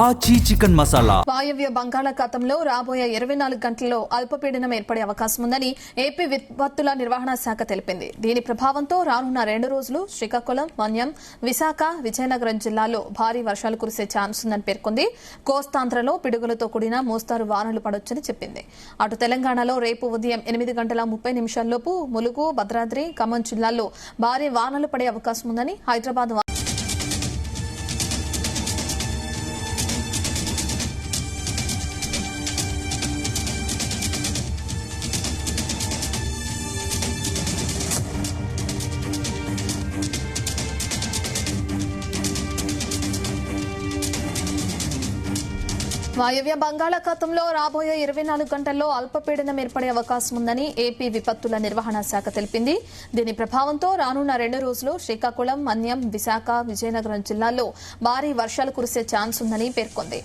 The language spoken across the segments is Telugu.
ఆచి చికెన్ మసాలా. వాయవ్య బంగాళాఖాతంలో రాబోయే 24 గంటల్లో అల్పపీడనం ఏర్పడే అవకాశం ఉందని ఏపీ విపత్తుల నిర్వహణ శాఖ తెలిపింది. దీని ప్రభావంతో రానున్న 2 రోజులు శ్రీకాకుళం, మన్యం, విశాఖ, విజయనగరం జిల్లాల్లో భారీ వర్షాలు కురిసే ఛాన్స్ ఉందని పేర్కొంది. కోస్తాంధ్రలో పిడుగులతో కూడిన మోస్తారు వానలు పడొచ్చని చెప్పింది. అటు తెలంగాణలో రేపు ఉదయం 8:30 ములుగు, భద్రాద్రి, ఖమ్మం జిల్లాల్లో భారీ వానలు పడే అవకాశం ఉందని హైదరాబాద్ వాయవ్య బంగాళాఖాతంలో రాబోయే 24 గంటల్లో అల్పపీడనం ఏర్పడే అవకాశం ఉందని ఏపీ విపత్తుల నిర్వహణ శాఖ తెలిపింది. దీని ప్రభావంతో రానున్న 2 రోజులు శ్రీకాకుళం, మన్యం, విశాఖ, విజయనగరం జిల్లాల్లో భారీ వర్షాలు కురిసే ఛాన్స్ ఉందని పేర్కొంది.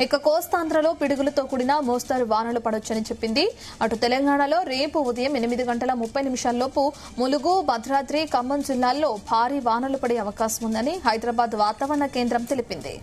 ఇక కోస్తాంధ్రలో పిడుగులతో కూడిన మోస్తారు వానలు పడొచ్చని చెప్పింది. అటు తెలంగాణలో రేపు ఉదయం 8:30 ములుగు, భద్రాద్రి, ఖమ్మం జిల్లాల్లో భారీ వానలు పడే అవకాశం ఉందని హైదరాబాద్ వాతావరణ కేంద్రం తెలిపింది.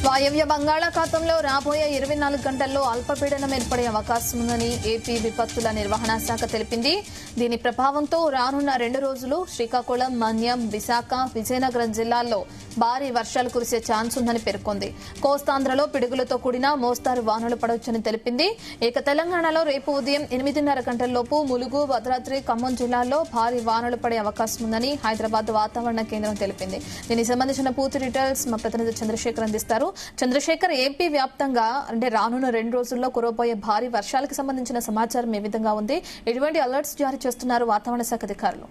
వాయవ్య బంగాళాఖాతంలో రాబోయే 24 గంటల్లో అల్పపీడనం ఏర్పడే అవకాశం ఉందని ఏపీ విపత్తుల నిర్వహణ శాఖ తెలిపింది. దీని ప్రభావంతో రానున్న 2 రోజులు శ్రీకాకుళం, మన్యం, విశాఖ, విజయనగరం జిల్లాల్లో భారీ వర్షాలు కురిసే ఛాన్స్ ఉందని పేర్కొంది. కోస్తాంధ్రలో పిడుగులతో కూడిన మోస్తారు వానలు పడవచ్చని తెలిపింది. ఇక తెలంగాణలో రేపు ఉదయం 8:30 ములుగు, భద్రాద్రి, ఖమ్మం జిల్లాల్లో భారీ వానలు పడే అవకాశం ఉందని హైదరాబాద్ వాతావరణ కేంద్రం తెలిపింది. దీనికి సంబంధించిన పూర్తి డీటెయిల్స్ మా ప్రతినిధి చంద్రశేఖర్ అందిస్తారు. చంద్రశేఖర్, ఏపీ వ్యాప్తంగా రానున్న 2 రోజుల్లో కురవబోయే భారీ వర్షాలకు సంబంధించిన సమాచారం ఏ విధంగా ఉంది? ఎటువంటి అలర్ట్స్ జారీ చేస్తున్నారు వాతావరణ శాఖ అధికారులు?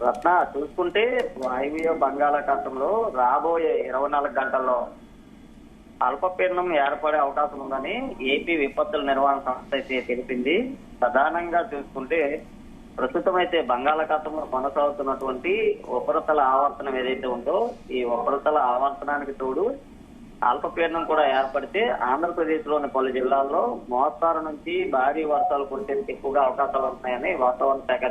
రత్న, చూసుకుంటే వాయువ్య బంగాళాఖాతంలో రాబోయే 24 గంటల్లో అల్పపీడనం ఏర్పడే అవకాశం ఉందని ఏపీ విపత్తుల నిర్వహణ సంస్థ అయితే తెలిపింది. ప్రధానంగా చూసుకుంటే ప్రస్తుతం అయితే బంగాళాఖాతంలో కొనసాగుతున్నటువంటి ఉపరితల ఆవర్తనం ఏదైతే ఉందో ఈ ఉపరితల ఆవర్తనానికి తోడు అల్పపీడనం కూడా ఏర్పడితే ఆంధ్రప్రదేశ్ లోని పలు జిల్లాల్లో మోస్తారు నుంచి భారీ వర్షాలు కురిసేందుకు ఎక్కువగా అవకాశాలు ఉన్నాయని వాతావరణ శాఖ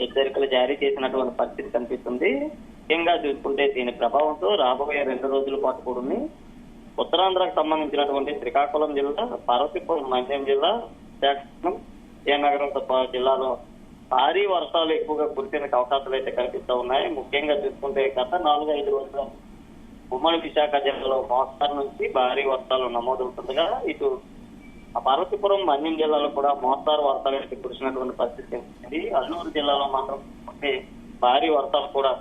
హెచ్చరికలు జారీ చేసినటువంటి పరిస్థితి కనిపిస్తుంది. ముఖ్యంగా చూసుకుంటే దీని ప్రభావంతో రాబోయే 2 రోజుల పాటు కూడా ఉత్తరాంధ్రకు సంబంధించినటువంటి శ్రీకాకుళం జిల్లా, పార్వతీపురం, మన్యం జిల్లా, విశాఖపట్నం, విజయనగరం జిల్లాలో భారీ వర్షాలు ఎక్కువగా కురిసేందుకు అవకాశాలు అయితే కనిపిస్తూ ఉన్నాయి. ముఖ్యంగా చూసుకుంటే గత 4-5 రోజులు ఉమ్మడి విశాఖ జిల్లాలో మోస్తారు నుంచి భారీ వర్షాలు నమోదవుతుండగా ఇటు పార్వతీపురం, మన్యం జిల్లాలో కూడా మోస్తారు వర్షాలు అయితే కురిసినటువంటి పరిస్థితి ఉంది. అల్లూరు జిల్లాలో మాత్రం భారీ వర్షాలు కూడా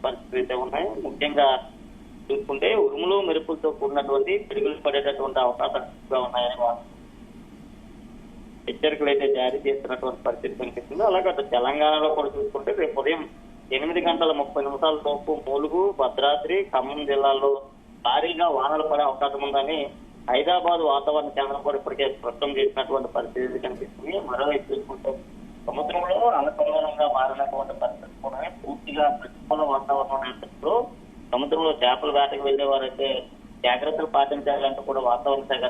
పరిస్థితులు అయితే ఉన్నాయి. ముఖ్యంగా చూసుకుంటే ఉరుములు, మెరుపులతో కూడినటువంటి పిడుగులు పడేటటువంటి అవకాశాలు ఉన్నాయని హెచ్చరికలు అయితే జారీ చేస్తున్నటువంటి పరిస్థితి కనిపిస్తుంది. అలాగే అటు తెలంగాణలో కూడా చూసుకుంటే రేపు ఉదయం 8:30 ములుగు, భద్రాద్రి, ఖమ్మం జిల్లాల్లో భారీగా వానలు పడే అవకాశం ఉందని హైదరాబాద్ వాతావరణ కేంద్రం కూడా ఇప్పటికే స్పష్టం చేసినటువంటి పరిస్థితి కనిపిస్తుంది. మరోవైపు చూసుకుంటే సముద్రంలో అలకల్లోనంగా మారినటువంటి పరిస్థితి కూడా పూర్తిగా ప్రతికూల వాతావరణం నేపథ్యంలో సముద్రంలో చేపల వేటకు వెళ్లే వారైతే జాగ్రత్తలు పాటించాలంటూ కూడా వాతావరణ శాఖ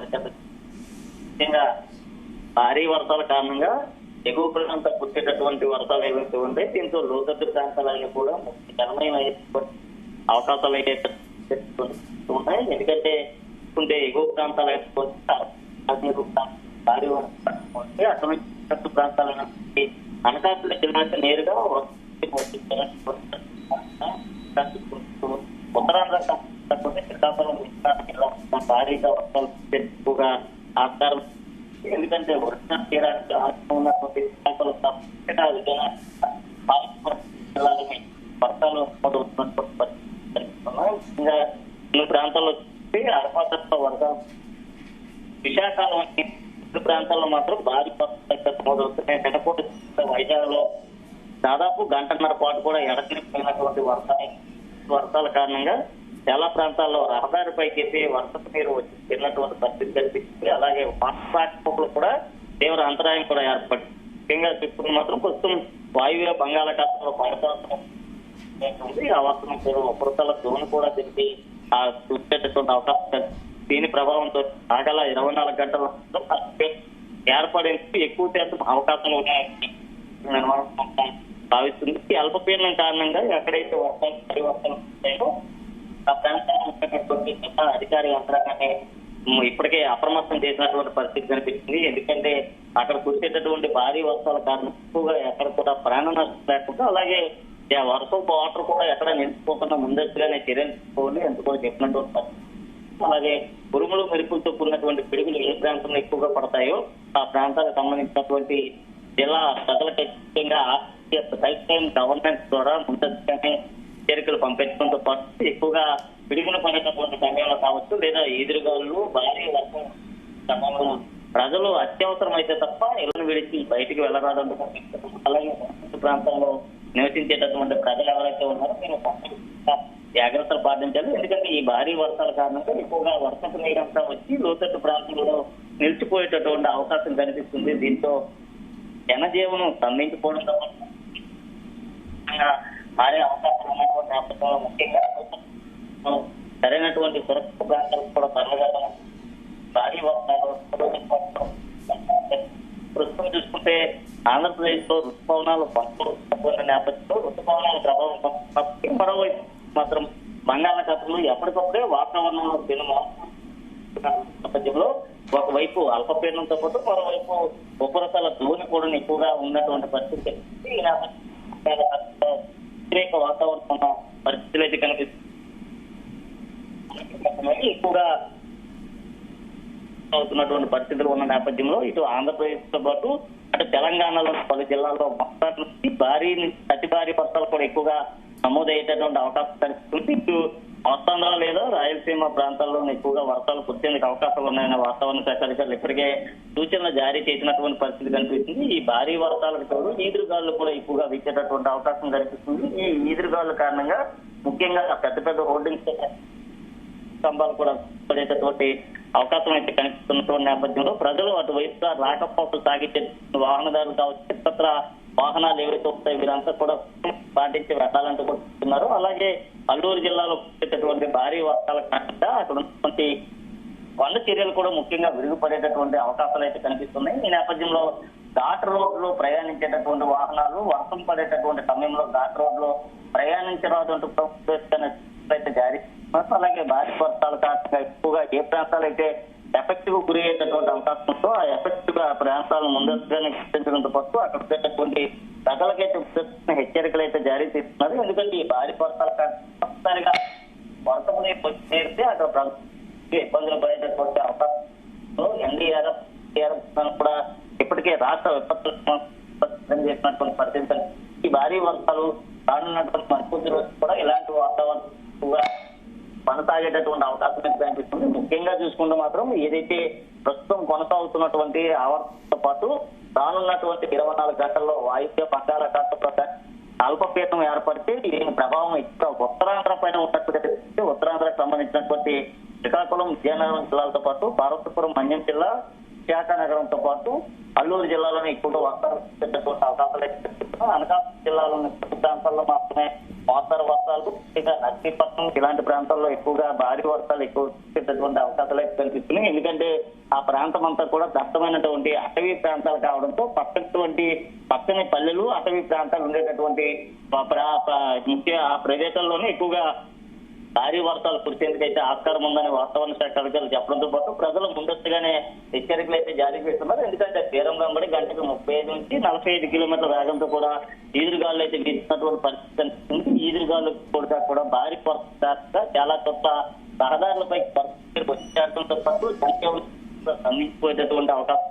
ముఖ్యంగా భారీ వర్షాల కారణంగా ఎగువ ప్రాంతం పుట్టేటటువంటి వర్షాలు ఏవైతే ఉంటాయి దీంతో లోతట్టు ప్రాంతాలన్నీ కూడా జనమైన అవకాశాలు అయితే ఉన్నాయి. ఎందుకంటే ఎగువ ప్రాంతాలు భారీ వర్షాలు అటు ప్రాంతాల అనకాపల్లి జిల్లాకి నేరుగా ఉత్తరాంధ్ర శ్రీకాకుళం జిల్లా భారీగా వర్షాలు ఎక్కువగా ఆస్కారం. ఎందుకంటే వర్షం తీరానికి ఆస్కారం ఉన్నటువంటి శ్రీకాకుళం జిల్లాలని వర్షాలు ఇంకా కొన్ని ప్రాంతాల్లో అల్పతత్వ వర్షాలు, విశాఖలో ప్రాంతాల్లో మాత్రం భారీ వర్షాలు నమోదవుతున్నాయి. వెనకోట వైజాగ్ లో దాదాపు 1.5 గంటల పాటు కూడా ఎడతెరిపోయినటువంటి వర్షాల కారణంగా చాలా ప్రాంతాల్లో రహదారిపైకి అయితే వర్షపు నీరు వచ్చి వెళ్ళినటువంటి పరిస్థితి కనిపిస్తుంది. అలాగే వాహనాలు కూడా తీవ్ర అంతరాయం కూడా ఏర్పడింది. ముఖ్యంగా చూసుకుని మాత్రం ప్రస్తుతం వాయువ్య బంగాళాఖాతంలో కొనసాగుతుంది. ఆ వర్షం ఉపరితల ద్రోణి కూడా తిరిగి చూసేటటువంటి అవకాశం. దీని ప్రభావంతో ఆగల 24 గంటల ఏర్పడేందుకు ఎక్కువ శాతం అవకాశాలు ఉన్నాయని భావిస్తుంది. ఈ అల్పపీడనం కారణంగా ఎక్కడైతే వర్షాలు పరివర్తనలు ఉంటాయో ఆ ప్రాంతాల్లో ఉన్నటువంటి అధికారి యంత్రాంగాన్ని ఇప్పటికే అప్రమత్తం చేసినటువంటి పరిస్థితి కనిపిస్తుంది. ఎందుకంటే అక్కడ కురిసేటటువంటి భారీ వర్షాల కారణం ఎక్కువగా ఎక్కడ కూడా ప్రాణ నష్టం లేకుండా, అలాగే వర్షం వాటర్ కూడా ఎక్కడ నిలిచిపోకుండా ముందస్తుగానే చర్యలు తీసుకోవాలి అని కూడా చెప్పినటువంటి పరిస్థితి. అలాగే ఉరుములు మెరుపులతో కూడినటువంటి పిడుగులు ఏ ప్రాంతంలో ఎక్కువగా పడతాయో ఆ ప్రాంతాలకు సంబంధించినటువంటి జిల్లా ప్రజలకు ముఖ్యంగా సైట్ టైం గవర్నెన్స్ ద్వారా ముందస్తుగానే హెచ్చరికలు పంపించడంతో పాటు ఎక్కువగా పిడుగులు పడేటటువంటి సమయంలో కావచ్చు, లేదా ఎదురుగాలు భారీ వర్షం సమయంలో ప్రజలు అత్యవసరం అయితే తప్ప ఇళ్లను విడిచి బయటికి వెళ్ళరాదంటూ. అలాగే ప్రాంతంలో నివసించేటటువంటి ప్రజలు ఎవరైతే ఉన్నారో మీరు జాగ్రత్తలు పాటించాలి. ఎందుకంటే ఈ భారీ వర్షాల కారణంగా ఎక్కువగా వర్షపు నీరంతా వచ్చి లోతట్టు ప్రాంతంలో నిలిచిపోయేటటువంటి అవకాశం కనిపిస్తుంది. దీంతో జనజీవనం స్తంభించిపోవడంతో భారీ అవకాశాలు ఉన్నటువంటి నేపథ్యంలో ముఖ్యంగా సరైనటువంటి సురక్షిత ప్రాంతాలకు కూడా తరలిగడం, భారీ వర్షాలు ప్రస్తుతం చూసుకుంటే ఆంధ్రప్రదేశ్ లో ఋతుపవనాలు పంపుతున్న నేపథ్యంలో ఋతుపవనాల ప్రభావం మరోవైపు మాత్రం బంగాళాఖాతంలో ఎప్పటికప్పుడే వాతావరణంలో నేపథ్యంలో ఒకవైపు అల్పపీడనంతో పాటు మరోవైపు ఉపరితల ద్రోణి కూడా ఎక్కువగా ఉన్నటువంటి పరిస్థితి. ఈ నేపథ్యంలో వ్యతిరేక వాతావరణ పరిస్థితులు అయితే కనిపిస్తుంది. ఎక్కువగా అవుతున్నటువంటి పరిస్థితులు ఉన్న నేపథ్యంలో ఇటు ఆంధ్రప్రదేశ్ తో పాటు అటు తెలంగాణలో పలు జిల్లాల్లో మొత్తం నుంచి భారీ నుంచి అతి భారీ వర్షాలు కూడా ఎక్కువగా నమోదయ్యేటటువంటి అవకాశం కనిపిస్తుంది. ఇటు కోస్తాంధ్ర లేదా రాయలసీమ ప్రాంతాల్లో ఎక్కువగా వర్షాలు కురిసేందుకు అవకాశాలు ఉన్నాయన్న వాతావరణ శాఖ అధికారులు ఇప్పటికే సూచనలు జారీ చేసినటువంటి పరిస్థితి కనిపిస్తుంది. ఈ భారీ వర్షాలకు తోడు ఈదురుగాలు కూడా ఎక్కువగా వీచేటటువంటి అవకాశం కనిపిస్తుంది. ఈ ఈదురుగాలు కారణంగా ముఖ్యంగా పెద్ద పెద్ద హోర్డింగ్స్ స్తంభాలు కూడా పడేటటువంటి అవకాశం అయితే కనిపిస్తున్నటువంటి నేపథ్యంలో ప్రజలు అటువైపుగా రాకపోకలు సాగించే వాహనదారులు కావచ్చు, ఇతర వాహనాలు ఏవైతే వస్తాయి వీరంతా కూడా పాటించి వెళ్ళాలంటూ కోరుతున్నారు. అలాగే అల్లూరు జిల్లాలో వచ్చేటటువంటి భారీ వర్షాల కారణంగా అక్కడ ఉన్నటువంటి కొండ చర్యలు కూడా ముఖ్యంగా విరుగుపడేటటువంటి అవకాశాలు అయితే కనిపిస్తున్నాయి. ఈ నేపథ్యంలో ఘాట్ రోడ్లు ప్రయాణించేటటువంటి వాహనాలు వర్షం పడేటటువంటి సమయంలో ఘాట్ రోడ్లో ప్రయాణించరాదంటూ అయితే జారీ. అలాగే భారీ వర్షాల కారణంగా ఎక్కువగా ఏ ప్రాంతాలు అయితే ఎఫెక్టివ్ గురి అయ్యేటటువంటి అవకాశం ఉందో ఆ ఎఫెక్టివ్ గా ప్రాంతాలను ముందస్తుగానే గుర్తించడంతో పాటు అక్కడ ఉండేటటువంటి ప్రజలకైతే హెచ్చరికలు అయితే జారీ చేస్తున్నారు. ఎందుకంటే ఈ భారీ వర్షాల కారణంగా వర్షం చేరితే అక్కడ ఇబ్బందులు పడేటటువంటి అవకాశం ఎన్డీఆర్ఎఫ్ కూడా ఇప్పటికే రాష్ట్ర విపత్తులు చేసినటువంటి పరిస్థితులు. ఈ భారీ వర్షాలు రానున్నటువంటి మరికొద్ది రోజులు కూడా ఇలాంటి వాతావరణం కొనసాగేటటువంటి అవకాశం కనిపిస్తుంది. ముఖ్యంగా చూసుకుంటే మాత్రం ఏదైతే ప్రస్తుతం కొనసాగుతున్నటువంటి ఆవర్తనతో పాటు రానున్నటువంటి 24 గంటల్లో వాయువ్య బంగాళాఖాతంలో అల్పపీడనం ఏర్పడితే దీని ప్రభావం ఎక్కువ ఉత్తరాంధ్ర పైన ఉన్నటువంటి ఉత్తరాంధ్రకు సంబంధించినటువంటి శ్రీకాకుళం, విజయనగరం జిల్లాలతో పాటు పార్వతీపురం, మన్యం జిల్లా, విశాఖ నగరంతో పాటు అల్లూరు జిల్లాలోనే ఎక్కువగా వర్షాలు వచ్చేటటువంటి అవకాశాలు అనకాపల్లి జిల్లాలోని కొన్ని ప్రాంతాల్లో మాత్రమే మోస్తరు వర్షాలు, నర్సీపట్నం ఇలాంటి ప్రాంతాల్లో ఎక్కువగా భారీ వర్షాలు ఎక్కువ వచ్చేటటువంటి అవకాశాలు అయితే కనిపిస్తున్నాయి. ఎందుకంటే ఆ ప్రాంతం అంతా కూడా దట్టమైనటువంటి అటవీ ప్రాంతాలు కావడంతో పక్కనే పల్లెలు, అటవీ ప్రాంతాలు ఉండేటటువంటి ముఖ్య ఆ ప్రదేశాల్లోనే ఎక్కువగా భారీ వర్షాలు కురిసేందుకైతే ఆస్కారం ఉందని వాతావరణ శాఖ అధికారులు చెప్పడంతో పాటు ప్రజలు ముందస్తుగానే హెచ్చరికలు అయితే జారీ చేస్తున్నారు. ఎందుకంటే తీరం వెంబడి గంటకు 35 నుంచి 45 కిలోమీటర్ల వేగంతో కూడా ఈదురుగాలు అయితే వీస్తున్నటువంటి పరిస్థితి కనిపిస్తుంది. ఈదురుగాలు కూడా భారీ వర్షాలుగా చాలా కొత్త రహదారులపై వచ్చేటంతో పాటు స్పందించిపోయేటటువంటి అవకాశం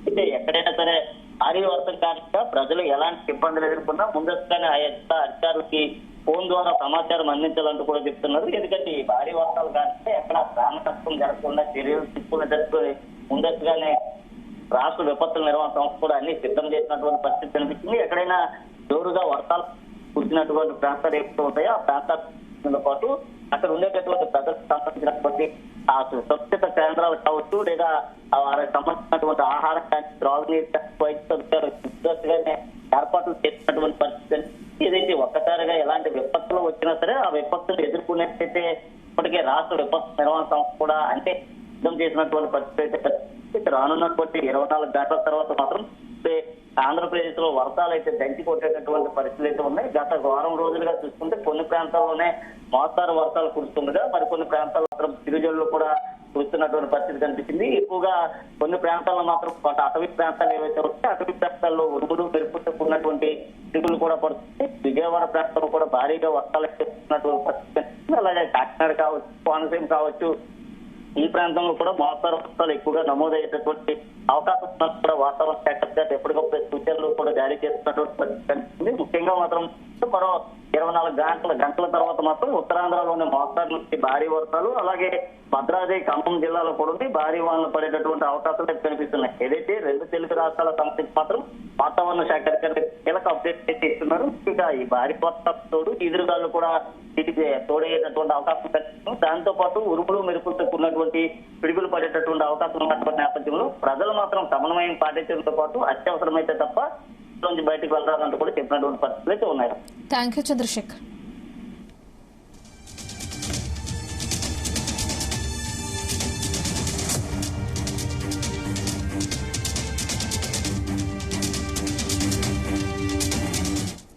అయితే ఎక్కడైనా సరే భారీ వర్షం కారణంగా ప్రజలు ఎలాంటి ఇబ్బందులు ఎదుర్కొన్నా ముందస్తుగానే ఆయా అధికారులకి ఫోన్ ద్వారా సమాచారం అందించాలంటూ కూడా చెప్తున్నారు. ఎందుకంటే ఈ భారీ వర్షాలు కారణంగా ఎక్కడ ప్రాణ నష్టం జరగకుండా చర్యలు తీసుకునేటట్టు ముందస్తుగానే రాష్ట్ర విపత్తుల నిర్వహణ సంస్థ కూడా అన్ని సిద్ధం చేసినటువంటి పరిస్థితి కనిపిస్తుంది. ఎక్కడైనా జోరుగా వర్షాలు కురిసినటువంటి ప్రాంతాలు ఏవైతే ఉంటాయో ఆ ప్రాంతాలతో పాటు అక్కడ ఉండేటటువంటి ప్రజలకు సంబంధించినటువంటి ఆ సురక్షిత కేంద్రాలు కావచ్చు, లేదా వారికి సంబంధించినటువంటి ఆహారం కానీ, త్రాగునీరు కానీ, వైద్య సదుపాయాలు ముందస్తుగానే ఏర్పాట్లు చేసినటువంటి పరిస్థితి. ఏదైతే ఒక్కసారిగా ఎలాంటి విపత్తులు వచ్చినా సరే ఆ విపత్తులు ఎదుర్కొనేటైతే ఇప్పటికే రాష్ట్ర విపత్తు నిర్వహణ సంస్థ కూడా అంటే సిద్ధం చేసినటువంటి పరిస్థితి అయితే రానున్నటువంటి 24 గంటల తర్వాత మాత్రం ఆంధ్రప్రదేశ్ లో వర్షాలు అయితే దంచి కొట్టేటటువంటి పరిస్థితులు అయితే ఉన్నాయి. గత వారం రోజులుగా చూసుకుంటే కొన్ని ప్రాంతాల్లోనే మోస్తారు వర్షాలు కురుస్తుండగా మరికొన్ని ప్రాంతాల్లో మాత్రం చిరుజల్లు కూడా చూస్తున్నటువంటి పరిస్థితి కనిపించింది. ఎక్కువగా కొన్ని ప్రాంతాల్లో మాత్రం అటవీ ప్రాంతాలు ఏవైతే ఉంటాయో అటవీ ప్రాంతాల్లో ఉరుములు మెరుపుతో ఉన్నటువంటి చిరుకులు కూడా పడుతుంది. విజయవాడ ప్రాంతంలో కూడా భారీగా వర్షాలు ఎక్కుతున్నటువంటి పరిస్థితి. అలాగే కాకినాడ కావచ్చు, కోనసీమ కావచ్చు, ఈ ప్రాంతంలో కూడా మోస్తారు వర్షాలు ఎక్కువగా నమోదయ్యేటటువంటి అవకాశం ఉన్నట్టు కూడా వాతావరణ శాఖ ఎప్పటికప్పుడు సూచనలు కూడా జారీ చేస్తున్నటువంటి పరిస్థితి కనిపిస్తుంది. ముఖ్యంగా మాత్రం మరో 24 గంటల తర్వాత మాత్రం ఉత్తరాంధ్రలోని మోస్తారు నుంచి భారీ వర్షాలు, అలాగే భద్రాద్రి ఖమ్మం జిల్లాలో కూడా భారీ వానలు పడేటటువంటి అవకాశాలు కనిపిస్తున్నాయి. ఏదైతే 2 తెలుగు రాష్ట్రాల సంబంధించి మాత్రం వాతావరణ శాఖ కీలక అప్డేట్ చేసి ఇస్తున్నారు. ఇంకా ఈ భారీ వర్షాలతో ఎదురుగాలు కూడా వీటికి తోడయ్యేటటువంటి అవకాశం కనిపిస్తుంది. దాంతో పాటు ఉరుములు మెరుపులతో కూడినటువంటి పిడుగులు పడేటటువంటి అవకాశం ఉన్నటువంటి నేపథ్యంలో ప్రజలు మాత్రం సమన్వయం పాటించడంతో పాటు అత్యవసరమైతే తప్ప నుంచి బయటకు వెళ్ళరాదంటూ కూడా చెప్పినటువంటి పరిస్థితులు అయితే ఉన్నాయి. Thank you Chandrasekhar.